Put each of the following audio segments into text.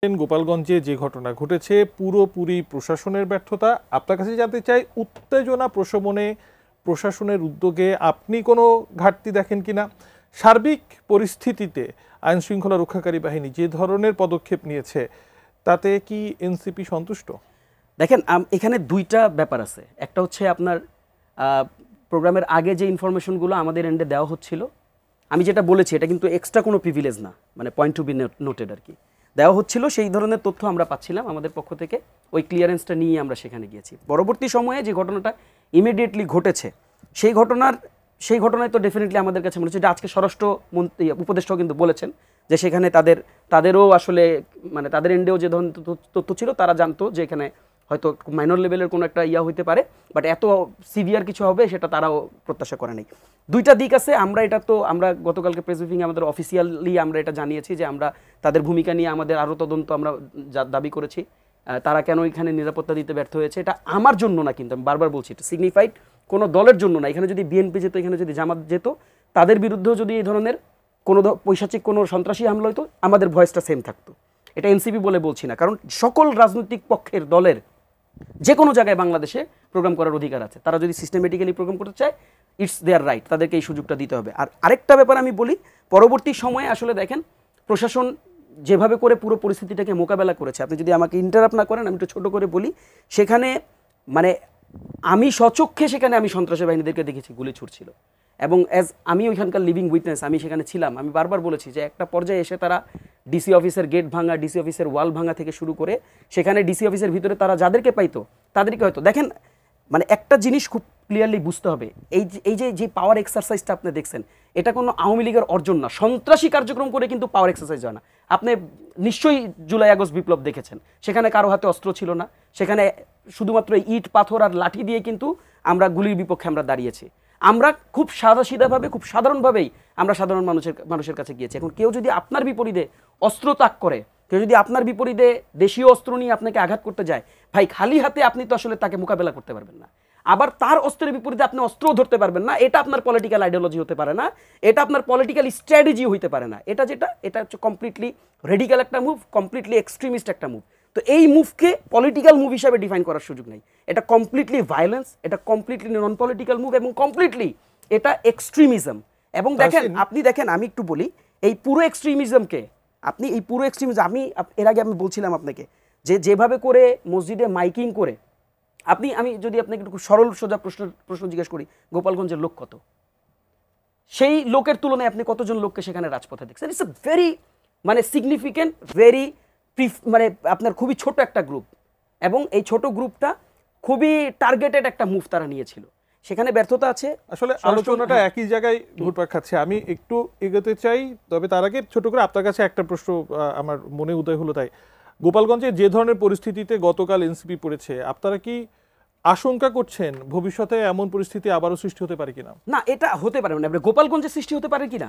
গোপালগঞ্জে যে ঘটনা ঘটেছে পুরোপুরি প্রশাসনের ব্যর্থতা। আপনার কাছে জানতে চাই, উত্তেজনা প্রশমনে প্রশাসনের উদ্যোগে আপনি কোনো ঘাটতি দেখেন কিনা? সার্বিক পরিস্থিতিতে আইন শৃঙ্খলা রক্ষাকারী বাহিনী যে ধরনের পদক্ষেপ নিয়েছে তাতে কি এনসিপি সন্তুষ্ট? দেখেন, এখানে দুইটা ব্যাপার আছে। একটা হচ্ছে আপনার প্রোগ্রামের আগে যে ইনফরমেশনগুলো আমাদের এন্ডে দেওয়া হচ্ছিল, আমি যেটা বলেছি এটা কিন্তু এক্সট্রা কোনো প্রিভিলেজ না, মানে পয়েন্ট টু বি নোটেড আর কি, দেওয়া হচ্ছিল। সেই ধরনের তথ্য আমরা পাচ্ছিলাম আমাদের পক্ষ থেকে, ওই ক্লিয়ারেন্সটা নিয়ে আমরা সেখানে গিয়েছি। পরবর্তী সময়ে যে ঘটনাটা ইমিডিয়েটলি ঘটেছে সেই ঘটনায় তো ডেফিনেটলি আমাদের কাছে মনে হচ্ছে যে আজকে স্বরাষ্ট্র উপদেষ্টাও কিন্তু বলেছেন যে সেখানে তাদেরও আসলে মানে তাদের এন্ডেও যে ধরনের তথ্য ছিল তারা জানতো যে এখানে হয়তো মাইনর লেভেলের কোনো একটা হইতে পারে, বাট এত সিভিয়ার কিছু হবে সেটা তারাও প্রত্যাশা করে নাই। দুইটা দিক আছে। আমরা গতকালকে প্রেস ব্রিফিংয়ে আমাদের অফিসিয়ালি আমরা এটা জানিয়েছি যে আমরা তাদের ভূমিকা নিয়ে আমাদের আরও তদন্ত আমরা দাবি করেছি। তারা কেন এখানে নিরাপত্তা দিতে ব্যর্থ হয়েছে এটা আমার জন্য না, কিন্তু আমি বারবার বলছি এটা সিগনিফাইড কোনো দলের জন্য না। এখানে যদি বিএনপি যেত, এখানে যদি জামাত যেত, তাদের বিরুদ্ধেও যদি এই ধরনের কোনো পৈশাচিক কোনো সন্ত্রাসী হামলা হতো, আমাদের ভয়েসটা সেম থাকতো। এটা এনসিপি বলে বলছি না, কারণ সকল রাজনৈতিক পক্ষের দলের যে কোনো জায়গায় বাংলাদেশে প্রোগ্রাম করার অধিকার আছে। তারা যদি সিস্টেমেটিক্যালি প্রোগ্রাম করতে চায়, ইটস দেয়ার রাইট, তাদেরকে এই সুযোগটা দিতে হবে। আর আরেকটা ব্যাপার আমি বলি, পরবর্তী সময়ে আসলে দেখেন প্রশাসন যেভাবে করে পুরো পরিস্থিতিটাকে মোকাবেলা করেছে, আপনি যদি আমাকে ইন্টারাপ্ট না করেন আমি একটু ছোটো করে বলি, সেখানে মানে আমি স্বচক্ষে সেখানে আমি সন্ত্রাসী বাহিনীদেরকে দেখেছি গুলি ছুটছিল, এবং আমি ওইখানকার লিভিং উইটনেস, আমি সেখানে ছিলাম। আমি বারবার বলেছি যে একটা পর্যায়ে এসে তারা ডিসি অফিসের গেট ভাঙা, ডিসি অফিসের ওয়াল ভাঙা থেকে শুরু করে সেখানে ডিসি অফিসের ভিতরে তারা যাদেরকে পাইতো তাদেরকে হয়তো দেখেন, মানে একটা জিনিস খুব ক্লিয়ারলি বুঝতে হবে, এই যে পাওয়ার এক্সারসাইজটা আপনি দেখছেন, এটা কোনো আওয়ামী লীগের অর্জন না। সন্ত্রাসী কার্যক্রম করে কিন্তু পাওয়ার এক্সারসাইজ হয় না। আপনি নিশ্চয়ই জুলাই আগস্ট বিপ্লব দেখেছেন, সেখানে কারো হাতে অস্ত্র ছিল না, সেখানে শুধুমাত্র ইট পাথর আর লাঠি দিয়ে কিন্তু আমরা গুলির বিপক্ষে আমরা দাঁড়িয়েছি। আমরা খুব সাদাসিধাভাবে, খুব সাধারণভাবেই আমরা সাধারণ মানুষের কাছে গিয়েছি। এখন কেউ যদি আপনার বিপরীতে অস্ত্র তাক করে, কেউ যদি আপনার বিপরীতে দেশীয় অস্ত্র নিয়ে আপনাকে আঘাত করতে যায়, ভাই খালি হাতে আপনি তো আসলে তাকে মোকাবেলা করতে পারবেন না। আবার তার অস্ত্রের বিপরীতে আপনি অস্ত্রও ধরতে পারবেন না। এটা আপনার পলিটিক্যাল আইডিওলজি হতে পারে না, এটা আপনার পলিটিক্যাল স্ট্র্যাটেজি হইতে পারে না। এটা হচ্ছে কমপ্লিটলি রেডিক্যাল একটা মুভ, কমপ্লিটলি এক্সট্রিমিস্ট একটা মুভ। তো এই মুভকে পলিটিক্যাল মুভ হিসাবে ডিফাইন করার সুযোগ নেই। এটা কমপ্লিটলি ভায়োলেন্স, এটা কমপ্লিটলি নন পলিটিক্যাল মুভ, এবং কমপ্লিটলি এটা এক্সট্রিমিজম। এবং আপনি দেখেন, আমি একটু বলি, এই পুরো এক্সট্রিমিজমকে আমি এর আগে আমি বলছিলাম আপনাকে যে যেভাবে করে মসজিদে মাইকিং করে আমি যদি আপনাকে একটু সরল সোজা প্রশ্ন জিজ্ঞেস করি, গোপালগঞ্জের লোক কত? সেই লোকের তুলনায় আপনি কতজন লোককে সেখানে রাজপথে দেখছেন? ইটস এ ভেরি মানে সিগনিফিকেন্ট, ভেরি মানে আপনার খুবই ছোট একটা গ্রুপ, এবং এই ছোট গ্রুপটা খুবই টার্গেটেড একটা মুভ তারা নিয়েছিল। সেখানে ব্যর্থতা আছে। আসলে আলোচনাটা একই জায়গায় ঘুরপাক খাচ্ছে, আমি একটু এগোতে চাই, তবে তার আগে ছোট করে আপনার কাছে একটা প্রশ্ন আমার মনে উদয় হলো। তাই গোপালগঞ্জে যে ধরনের পরিস্থিতিতে গতকাল এনসিপি পড়েছে, আপনারা কি আশঙ্কা করছেন ভবিষ্যতে এমন পরিস্থিতি আবারও সৃষ্টি হতে পারে কিনা? না, এটা হতে পারে না। গোপালগঞ্জে সৃষ্টি হতে পারে কিনা,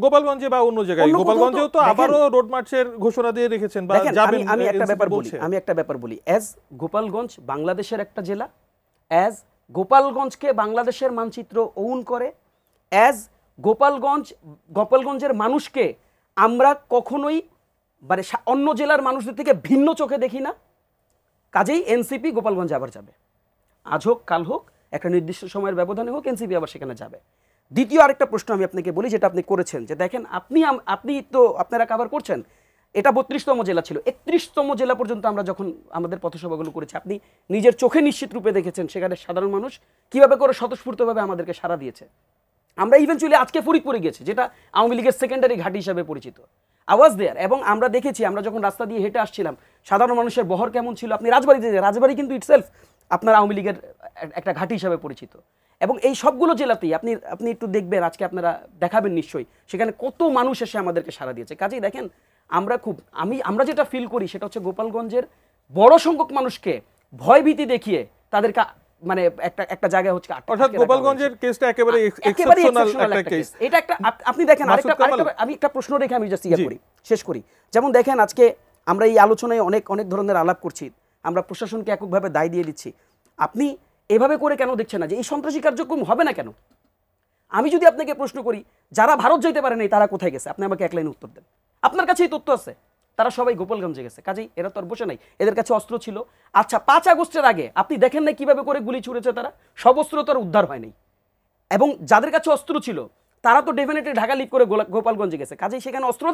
গোপালগঞ্জে বা অন্য জায়গায়, গোপালগঞ্জেও তো আবারও রোড মার্চের ঘোষণা দিয়ে রেখেছেন বা যাবেন। আমি একটা ব্যাপার বলি, অ্যাজ গোপালগঞ্জ বাংলাদেশের একটা জেলা, অ্যাজ গোপালগঞ্জকে বাংলাদেশের মানচিত্র ওন করে, অ্যাজ গোপালগঞ্জের মানুষকে আমরা কখনোই মানে অন্য জেলার মানুষদের থেকে ভিন্ন চোখে দেখি না। কাজেই এনসিপি গোপালগঞ্জে আবার যাবে, আজ হোক কাল হোক, একটা নির্দিষ্ট সময়ের ব্যবধানে হোক, এনসিপি আবার সেখানে যাবে। দ্বিতীয় আরেকটা প্রশ্ন আমি আপনাকে বলি, যেটা আপনি করেছেন, যে দেখেন আপনি তো আপনারা কভার করছেন, এটা 32তম জেলা ছিল, 31তম জেলা পর্যন্ত আমরা যখন আমাদের পথসভাগুলো করেছি, আপনি নিজের চোখে নিশ্চিত রূপে দেখেছেন সেখানে সাধারণ মানুষ কিভাবে করে স্বতঃস্ফূর্তভাবে আমাদেরকে সাড়া দিয়েছে। আমরা ইভেনচুয়ালি আজকে ফরিদপুরে গেছি, যেটা আওয়ামী লীগের সেকেন্ডারি ঘাঁটি হিসাবে পরিচিত, আওয়াজ দেয়ার, এবং আমরা দেখেছি, আমরা যখন রাস্তা দিয়ে হেঁটে আসছিলাম সাধারণ মানুষের বহর কেমন ছিল। আপনি রাজবাড়ি কিন্তু ইটসেলফ আপনার আওয়ামী লীগের একটা ঘাঁটি হিসাবে পরিচিত, এবং এই সবগুলো জেলাতেই আপনি একটু দেখবেন, আজকে আপনারা দেখাবেন নিশ্চয়ই সেখানে কত মানুষ এসে আমাদেরকে সাড়া দিয়েছে। কাজেই দেখেন, আমরা যেটা ফিল করি সেটা হচ্ছে গোপালগঞ্জের বড় সংখ্যক মানুষকে ভয়ভীতি দেখিয়ে তাদেরকে মানে একটা জায়গায় হচ্ছে, অর্থাৎ গোপালগঞ্জের কেসটা একেবারে এক্সেপশনাল একটা কেস। এটা একটা আপনি দেখেন, আমি একটা প্রশ্ন রেখে আমি জাস্ট শেষ করি। যেমন দেখেন, আজকে আমরা এই আলোচনায় অনেক ধরনের আলাপ করছি, আমরা প্রশাসনকে এককভাবে দায় দিয়ে দিচ্ছি। আপনি এভাবে করে কেন দেখছেন না যে এই সন্ত্রাসী কার্যক্রম হবে না কেন? আমি যদি আপনাকে প্রশ্ন করি, যারা ভারত যেতে পারে নাই তারা কোথায় গেছে, আপনি আমাকে এক লাইনে উত্তর দেন। আপনার কাছেই তথ্য আছে, তারা সবাই গোপালগঞ্জে গেছে, কাজেই এরা তো আর বসে নাই, এদের কাছে অস্ত্র ছিল। আচ্ছা 5 আগস্টের আগে আপনি দেখেন না কিভাবে করে গুলি ছুড়েছে তারা, সব অস্ত্র তো আর উদ্ধার হয় নাই, এবং যাদের কাছে অস্ত্র ছিল তারা তো ডেফিনেটলি ঢাকা লিভ করে গোপালগঞ্জে গেছে, কাজেই সেখানে অস্ত্র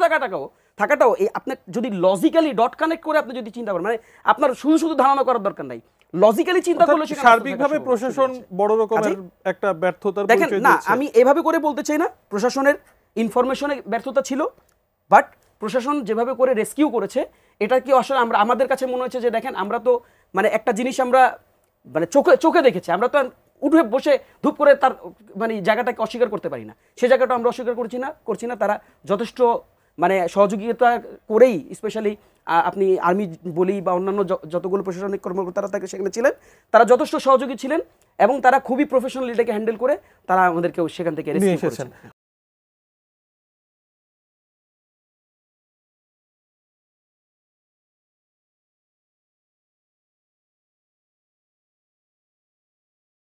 থাকাটাও এই আপনার যদি লজিক্যালি ডট কানেক্ট করে আপনি যদি চিন্তা করেন, মানে আপনার শুধু শুধু ধারণা করার দরকার নাই, লজিক্যালি চিন্তা করলে সেখানে সার্বিকভাবে প্রশাসন বড় রকমের একটা ব্যর্থতার দেখেন পরিচয় না, দিয়েছে। আমি এভাবে করে বলতে চাই না প্রশাসনের ইনফরমেশনে ব্যর্থতা ছিল, বাট প্রশাসন যেভাবে করে রেস্কিউ করেছে এটা কি আসলে আমরা আমাদের কাছে মনে হচ্ছে যে দেখেন আমরা তো মানে একটা জিনিস আমরা মানে চোখে দেখেছি, আমরা তো উঠে বসে ধূপ করে তার মানে জায়গাটাকে অস্বীকার করতে পারি না, সেই জায়গাটা আমরা অস্বীকার করছি না। তারা যথেষ্ট মানে সহযোগিতা করেই, স্পেশালি আপনি আর্মি বলি বা অন্যান্য যতগুলো প্রশাসনিক কর্মকর্তারা তাকে সেখানে ছিলেন, তারা যথেষ্ট সহযোগী ছিলেন এবং তারা খুবই প্রফেশনালি এটাকে হ্যান্ডেল করে তারা আমাদেরকে সেখান থেকে নিয়ে এসেছেন।